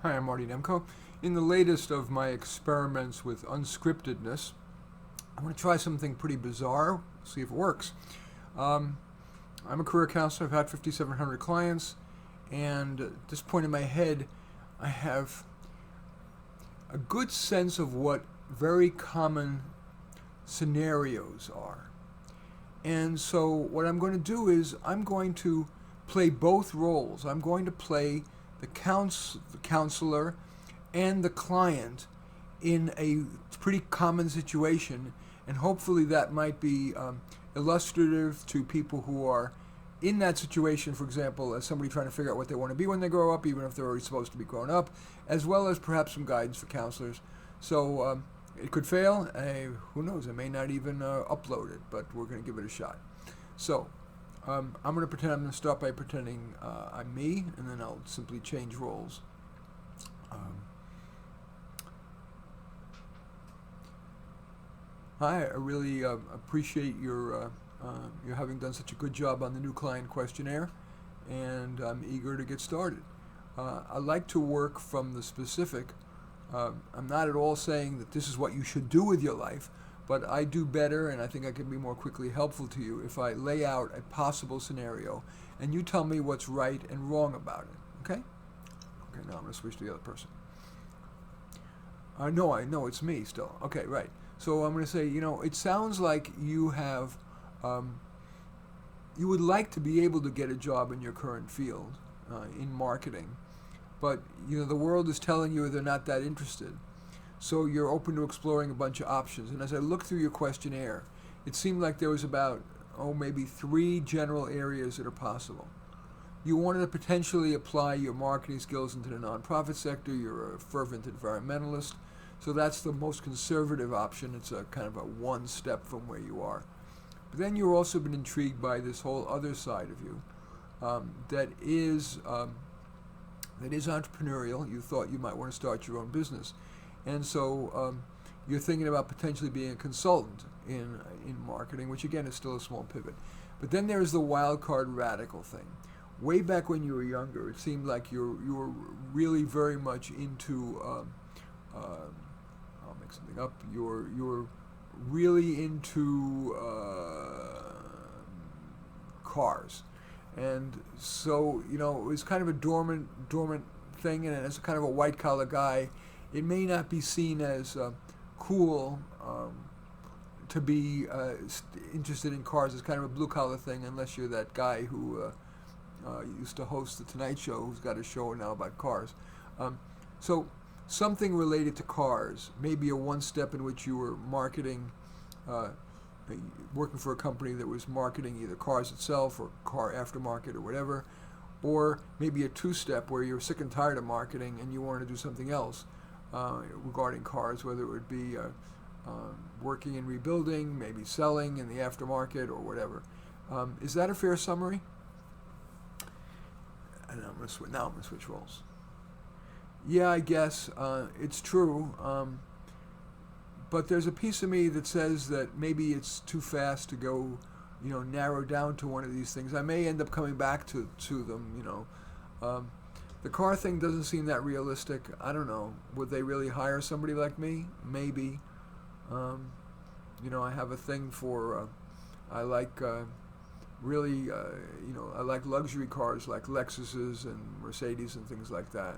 Hi, I'm Marty Nemko. In the latest of my experiments with unscriptedness, I'm going to try something pretty bizarre, see if it works. Um, I'm a career counselor. I've had 5,700 clients, and at this point in my head, I have a good sense of what very common scenarios are. And so, what I'm going to do is I'm going to play both roles. I'm going to play the counselor and the client in a pretty common situation, and hopefully that might be illustrative to people who are in that situation, for example, as somebody trying to figure out what they want to be when they grow up, even if they're already supposed to be grown up, as well as perhaps some guidance for counselors. So it could fail. Who knows? I may not even upload it, but we're going to give it a shot. So I'm going to pretend I'm going to start by pretending I'm me, and then I'll simply change roles. Um, Hi, I really appreciate your having done such a good job on the new client questionnaire, and I'm eager to get started. I like to work from the specific. I'm not at all saying that this is what you should do with your life, but I do better, and I think I can be more quickly helpful to you if I lay out a possible scenario, and you tell me what's right and wrong about it. Okay? Okay. Now I'm going to switch to the other person. I know it's me still. Okay, right. So I'm going to say, it sounds like um, you would like to be able to get a job in your current field, in marketing, but the world is telling you they're not that interested. So you're open to exploring a bunch of options. And as I looked through your questionnaire, it seemed like there was about, maybe three general areas that are possible. You wanted to potentially apply your marketing skills into the nonprofit sector. You're a fervent environmentalist. So that's the most conservative option. It's a kind of a one step from where you are. But then you've also been intrigued by this whole other side of you, that is entrepreneurial. You thought you might want to start your own business, and so you're thinking about potentially being a consultant in marketing, which again is still a small pivot. But then there's the wild card radical thing. Way back when you were younger, it seemed like you were really very much into. I'll make something up. You're really into cars, and so it was kind of a dormant thing. And as a kind of a white collar guy, it may not be seen as cool to be interested in cars. It's kind of a blue collar thing, unless you're that guy who used to host the Tonight Show, who's got a show now about cars. So something related to cars, maybe a one step in which you were marketing, uh, working for a company that was marketing either cars itself or car aftermarket or whatever, or maybe a two step where you're sick and tired of marketing and you want to do something else regarding cars, whether it would be working in rebuilding, maybe selling in the aftermarket or whatever. Is that a fair summary? And now I'm going to switch roles. Yeah, I guess it's true. But there's a piece of me that says that maybe it's too fast to go, narrow down to one of these things. I may end up coming back to them. The car thing doesn't seem that realistic. I don't know. Would they really hire somebody like me? Maybe. I have a thing for. I like really. I like luxury cars like Lexuses and Mercedes and things like that.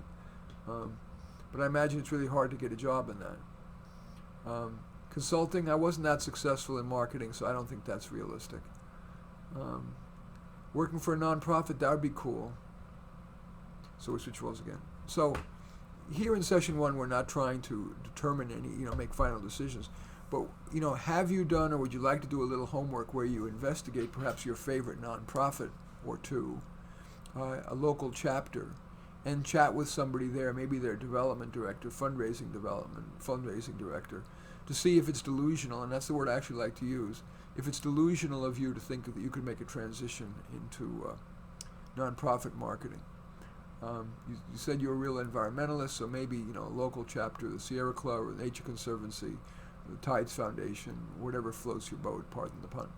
But I imagine it's really hard to get a job in that. Consulting, I wasn't that successful in marketing, so I don't think that's realistic. Working for a nonprofit, that would be cool. So we switch roles again. So here in session one, we're not trying to determine any, make final decisions. But, have you done or would you like to do a little homework where you investigate perhaps your favorite nonprofit or two, a local chapter, and chat with somebody there, maybe their development director, fundraising director, to see if it's delusional, and that's the word I actually like to use, if it's delusional of you to think that you could make a transition into nonprofit marketing. You said you're a real environmentalist, so maybe, a local chapter, the Sierra Club or the Nature Conservancy, the Tides Foundation, whatever floats your boat, pardon the pun.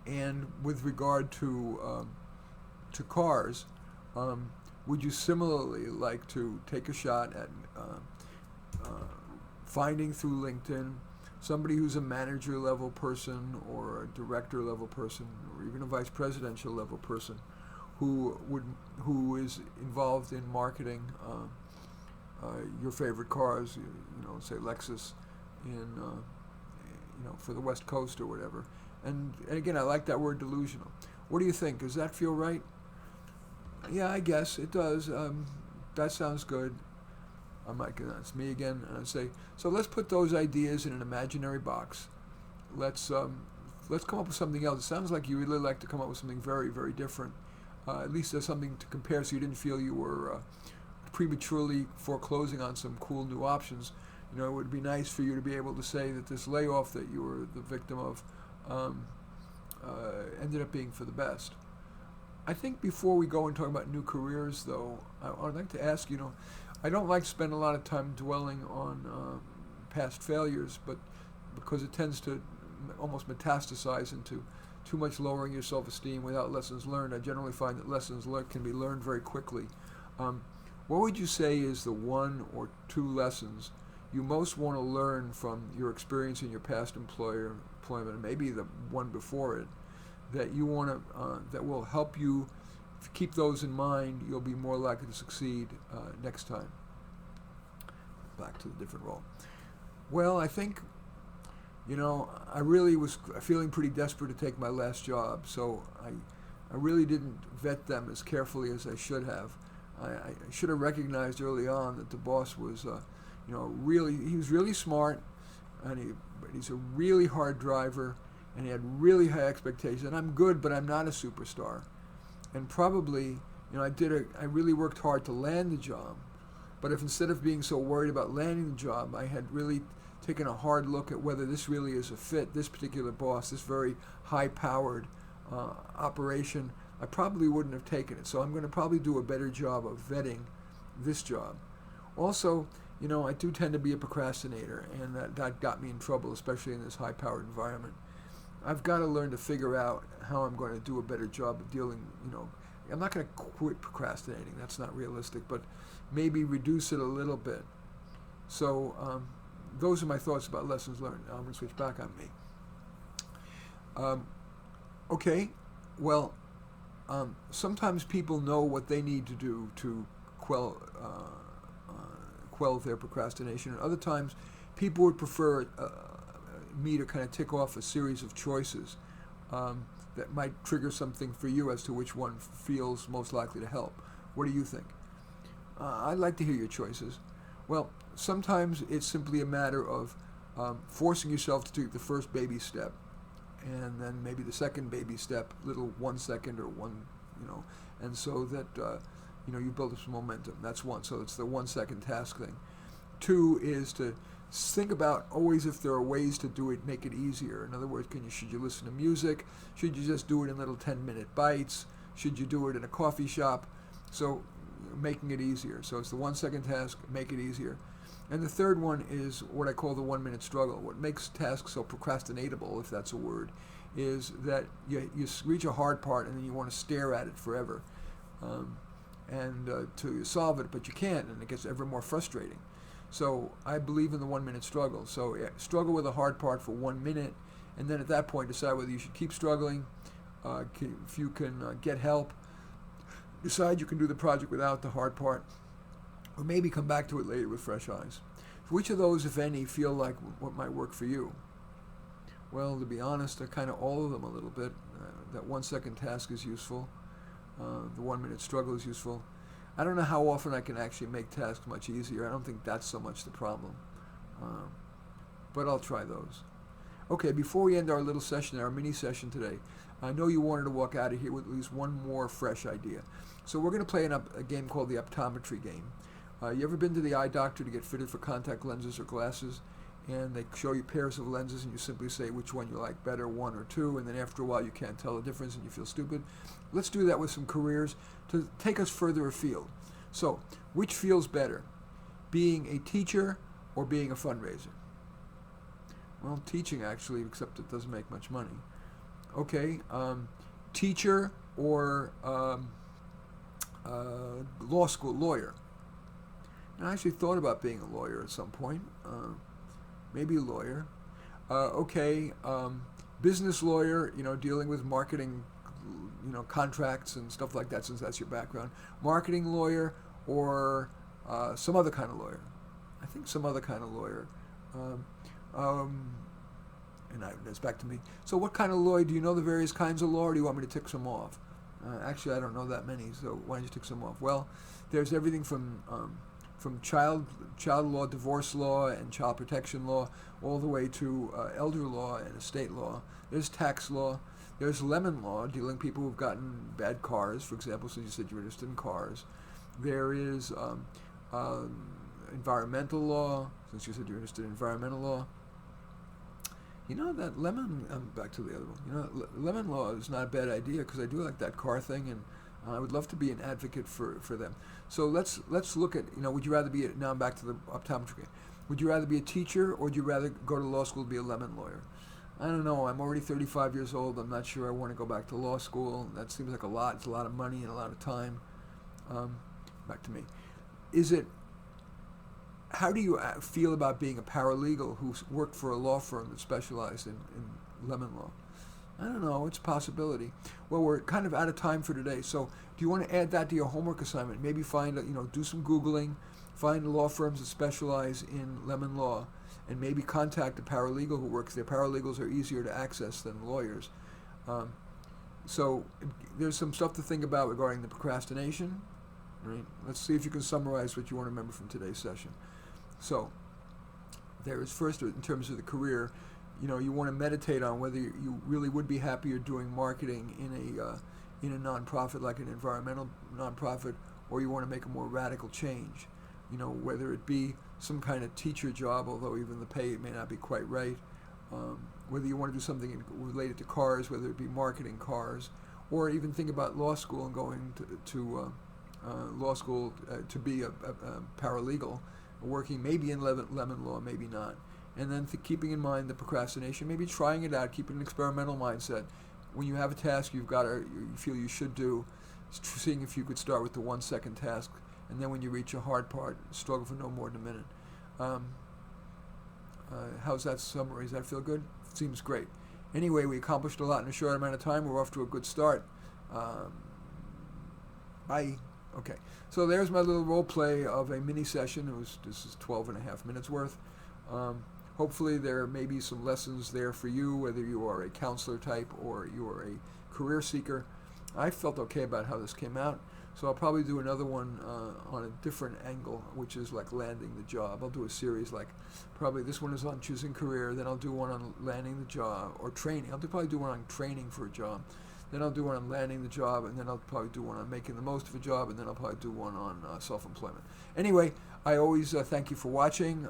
And with regard to cars, would you similarly like to take a shot at uh, finding through LinkedIn somebody who's a manager level person or a director level person or even a vice presidential level person who is involved in marketing your favorite cars, say Lexus in for the West Coast or whatever. And again, I like that word delusional. What do you think? Does that feel right? Yeah, I guess it does. That sounds good. I'm like, it's me again. And I say, so let's put those ideas in an imaginary box. Let's come up with something else. It sounds like you really like to come up with something very, very different. At least there's something to compare, so you didn't feel you were prematurely foreclosing on some cool new options. It would be nice for you to be able to say that this layoff that you were the victim of ended up being for the best. I think before we go and talk about new careers, though, I'd like to ask, I don't like to spend a lot of time dwelling on past failures, but because it tends to almost metastasize into too much lowering your self-esteem without lessons learned. I generally find that lessons learned can be learned very quickly. What would you say is the one or two lessons you most want to learn from your experience in your past employment, and maybe the one before it, that you want to that will help you? If you keep those in mind, you'll be more likely to succeed next time. Back to the different role. Well, I think, I really was feeling pretty desperate to take my last job, so I really didn't vet them as carefully as I should have. I should have recognized early on that the boss was, he was really smart, and he's a really hard driver, and he had really high expectations. And I'm good, but I'm not a superstar. And probably, I really worked hard to land the job. But if instead of being so worried about landing the job, I had really taken a hard look at whether this really is a fit, this particular boss, this very high-powered operation, I probably wouldn't have taken it. So I'm going to probably do a better job of vetting this job. Also, I do tend to be a procrastinator, and that got me in trouble, especially in this high-powered environment. I've got to learn to figure out how I'm going to do a better job of dealing, I'm not going to quit procrastinating. That's not realistic, but maybe reduce it a little bit. So those are my thoughts about lessons learned. Now I'm going to switch back on me. Okay, well, sometimes people know what they need to do to quell their procrastination, and other times people would prefer me to kind of tick off a series of choices that might trigger something for you as to which one feels most likely to help. What do you think? I'd like to hear your choices. Well, sometimes it's simply a matter of forcing yourself to take the first baby step, and then maybe the second baby step, little 1 second or one, and so that you build up some momentum. That's one. So it's the 1 second task thing. Two is to think about always if there are ways to do it, make it easier. In other words, should you listen to music? Should you just do it in little 10-minute bites? Should you do it in a coffee shop? So making it easier. So it's the 1 second task, make it easier. And the third one is what I call the 1 minute struggle. What makes tasks so procrastinatable, if that's a word, is that you reach a hard part and then you want to stare at it forever to solve it, but you can't, and it gets ever more frustrating. So I believe in the 1 minute struggle. So struggle with a hard part for 1 minute, and then at that point decide whether you should keep struggling, if you can get help, decide you can do the project without the hard part, or maybe come back to it later with fresh eyes. Which of those, if any, feel like what might work for you? Well, to be honest, kind of all of them a little bit. That 1 second task is useful. The 1 minute struggle is useful. I don't know how often I can actually make tasks much easier. I don't think that's so much the problem. But I'll try those. Okay, before we end our little session, our mini session today, I know you wanted to walk out of here with at least one more fresh idea. So we're going to play a game called the optometry game. You ever been to the eye doctor to get fitted for contact lenses or glasses? And they show you pairs of lenses and you simply say which one you like better, one or two, and then after a while you can't tell the difference and you feel stupid. Let's do that with some careers to take us further afield. So, which feels better, being a teacher or being a fundraiser? Well, teaching actually, except it doesn't make much money. Okay, teacher or law school lawyer. And I actually thought about being a lawyer at some point. Maybe a lawyer. Business lawyer, dealing with marketing, contracts and stuff like that, since that's your background. Marketing lawyer, or some other kind of lawyer. I think some other kind of lawyer. That's back to me. So what kind of lawyer? Do you know the various kinds of law, or do you want me to tick some off? Actually, I don't know that many, so why don't you tick some off? Well, there's everything from child law, divorce law, and child protection law, all the way to elder law and estate law. There's tax law. There's lemon law, dealing with people who've gotten bad cars, for example, since you said you're interested in cars. There is environmental law, since you said you're interested in environmental law. That lemon, back to the other one, lemon law is not a bad idea, because I do like that car thing, and I would love to be an advocate for them. So let's look at, would you rather be, now I'm back to the optometry. Would you rather be a teacher, or would you rather go to law school to be a lemon lawyer? I don't know. I'm already 35 years old. I'm not sure I want to go back to law school. That seems like a lot. It's a lot of money and a lot of time. Back to me. How do you feel about being a paralegal who's worked for a law firm that specialized in lemon law? I don't know. It's a possibility. Well, we're kind of out of time for today. So do you want to add that to your homework assignment? Maybe find, do some Googling, find law firms that specialize in lemon law, and maybe contact a paralegal who works there. Paralegals are easier to access than lawyers. So there's some stuff to think about regarding the procrastination. Right? Let's see if you can summarize what you want to remember from today's session. So there is, first, in terms of the career, you want to meditate on whether you really would be happier doing marketing in a nonprofit, like an environmental nonprofit, or you want to make a more radical change. Whether it be some kind of teacher job, although even the pay may not be quite right. Whether you want to do something related to cars, whether it be marketing cars, or even think about law school and going to law school to be a paralegal, working maybe in lemon law, maybe not. And then keeping in mind the procrastination, maybe trying it out, keeping an experimental mindset. When you have a task you feel you should do, seeing if you could start with the 1 second task, and then when you reach a hard part, struggle for no more than a minute. How's that summary? Does that feel good? Seems great. Anyway, we accomplished a lot in a short amount of time. We're off to a good start. Bye. Okay, so there's my little role play of a mini session. This is 12 and a half minutes worth. Hopefully there may be some lessons there for you, whether you are a counselor type or you are a career seeker. I felt okay about how this came out, so I'll probably do another one on a different angle, which is like landing the job. I'll do a series like, probably this one is on choosing career, then I'll do one on landing the job, or training. I'll probably do one on training for a job. Then I'll do one on landing the job, and then I'll probably do one on making the most of a job, and then I'll probably do one on self-employment. Anyway, I always thank you for watching.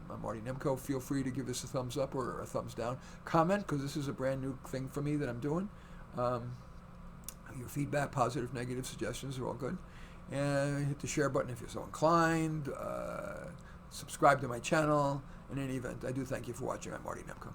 I'm Marty Nemko. Feel free to give this a thumbs up or a thumbs down. Comment, because this is a brand new thing for me that I'm doing. Your feedback, positive, negative suggestions are all good. And hit the share button if you're so inclined. Subscribe to my channel. In any event, I do thank you for watching. I'm Marty Nemko.